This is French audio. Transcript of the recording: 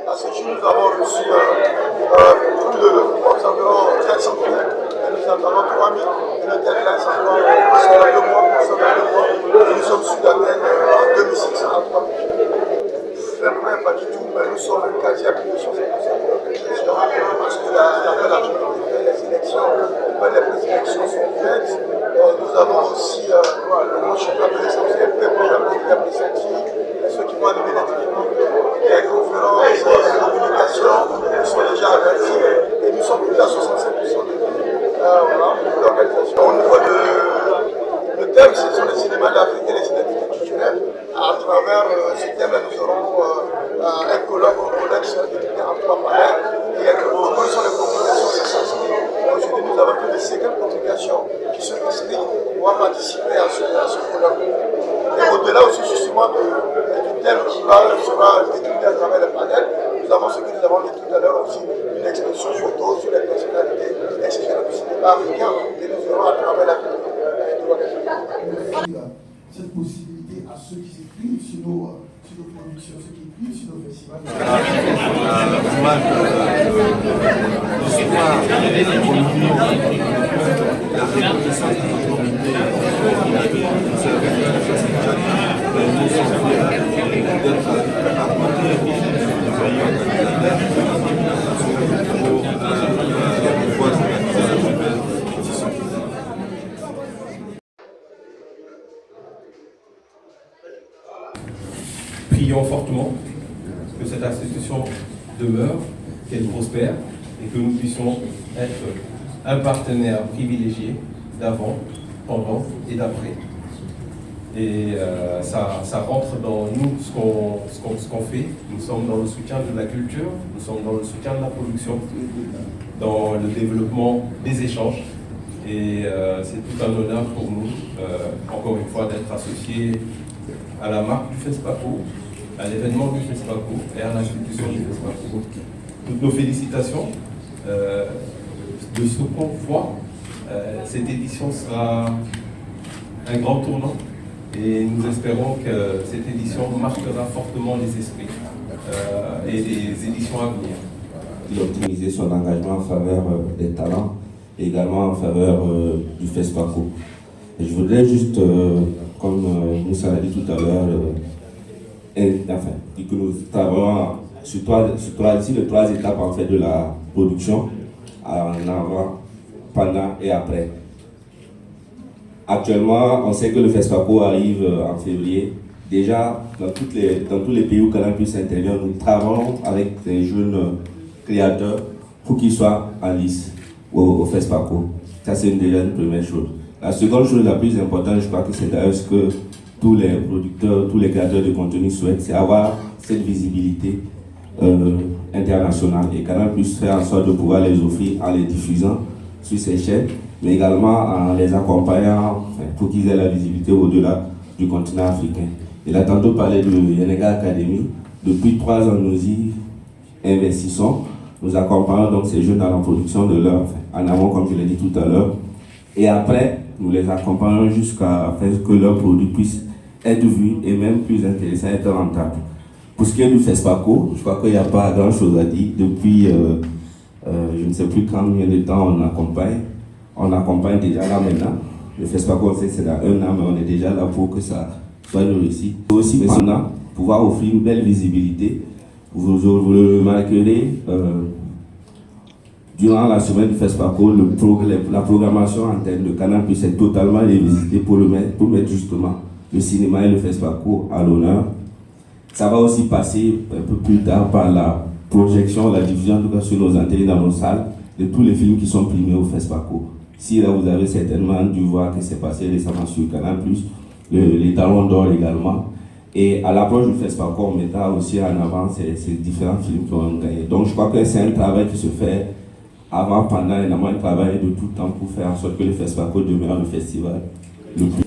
À ce jour, nous avons reçu plus de environ 400 films. Et nous attendons 3000. Et le deadline, ça sera sur 2 mois, Et nous sommes sur la peine en 2600 à 3000. Pas du tout, mais nous sommes quasi à plus de 60% parce que les élections, les présélections sont faites. Nous avons aussi, comment je peux appeler ça, un pré-programme de ceux qui vont animer les techniques, les conférences, les communications, nous sont déjà avertis et nous sommes plus à 65% de l'organisation. Au niveau le thème, ce sont les cinémas d'Afrique et les identités culturelles. À travers ce thème, nous aurons un colloque au collège divisé en 3 panels. Et quelles sont les communications essentielles. Aujourd'hui, nous avons plus de 50 communications qui sont inscrites pour participer à ce colloque. Et au-delà aussi justement du thème qui sera décliné à travers le panel, nous avons ce que nous avons dit tout à l'heure aussi, une exposition photo sur les personnalités exceptionnelles du cinéma africain que nous aurons à travers la cette possibilité à ceux qui s'écrivent sur nos productions, ceux qui écrivent sur nos festivals. Prions fortement que cette institution demeure, qu'elle prospère et que nous puissions être un partenaire privilégié d'avant, pendant et d'après. Et ça rentre dans nous ce qu'on fait. Nous sommes dans le soutien de la culture, nous sommes dans le soutien de la production, dans le développement des échanges. Et c'est tout un honneur pour nous, encore une fois, d'être associés à la marque du FESPACO, à l'événement du FESPACO et à l'institution du FESPACO. Toutes nos félicitations de ce qu'on voit. Cette édition sera un grand tournant et nous espérons que cette édition marquera fortement les esprits et les éditions à venir. Il a optimisé son engagement en faveur des talents et également en faveur du FESPACO. Et je voudrais juste, comme Moussa l'a dit tout à l'heure, que nous travaillons sur les 3 étapes en fait, de la production, en avant, pendant et après. Actuellement, on sait que le FESPACO arrive en février. Déjà, dans tous les pays où Canal+ intervient, nous travaillons avec des jeunes créateurs pour qu'ils soient en lice au FESPACO. Ça, c'est déjà une première chose. La seconde chose la plus importante, je crois que c'est d'ailleurs ce que tous les producteurs, tous les créateurs de contenu souhaitent, c'est avoir cette visibilité internationale. Et Canal+ fait en sorte de pouvoir les offrir en les diffusant sur ces chaînes, mais également en les accompagnant pour qu'ils aient la visibilité au-delà du continent africain. Il a tantôt parlé de Yenega Academy. Depuis 3 ans, nous y investissons. Nous accompagnons donc ces jeunes dans la production de l'œuvre, en amont, comme je l'ai dit tout à l'heure. Et après, nous les accompagnons jusqu'à ce que leurs produits puissent être vus et même plus intéressants, être rentables. Pour ce qui est du FESPACO, je crois qu'il n'y a pas grand-chose à dire. Depuis, je ne sais plus combien de temps on accompagne déjà là maintenant. Le FESPACO, on sait que c'est dans 1 an, mais on est déjà là pour que ça soit une réussite. Aussi maintenant, pouvoir offrir une belle visibilité. Vous le remarquerez, durant la semaine du FESPACO, la programmation en termes de Canal+ est totalement revisitée pour mettre justement le cinéma et le FESPACO à l'honneur. Ça va aussi passer un peu plus tard par la projection, la diffusion en tout cas sur nos antennes dans nos salles de tous les films qui sont primés au FESPACO. Si là vous avez certainement dû voir que c'est passé récemment sur Canal+, les Talons d'Or également. Et à l'approche du FESPACO, on mettra aussi en avant ces différents films qui ont gagné. Donc je crois que c'est un travail qui se fait avant, pendant et un travail de tout temps pour faire en sorte que le FESPACO demeure le festival le plus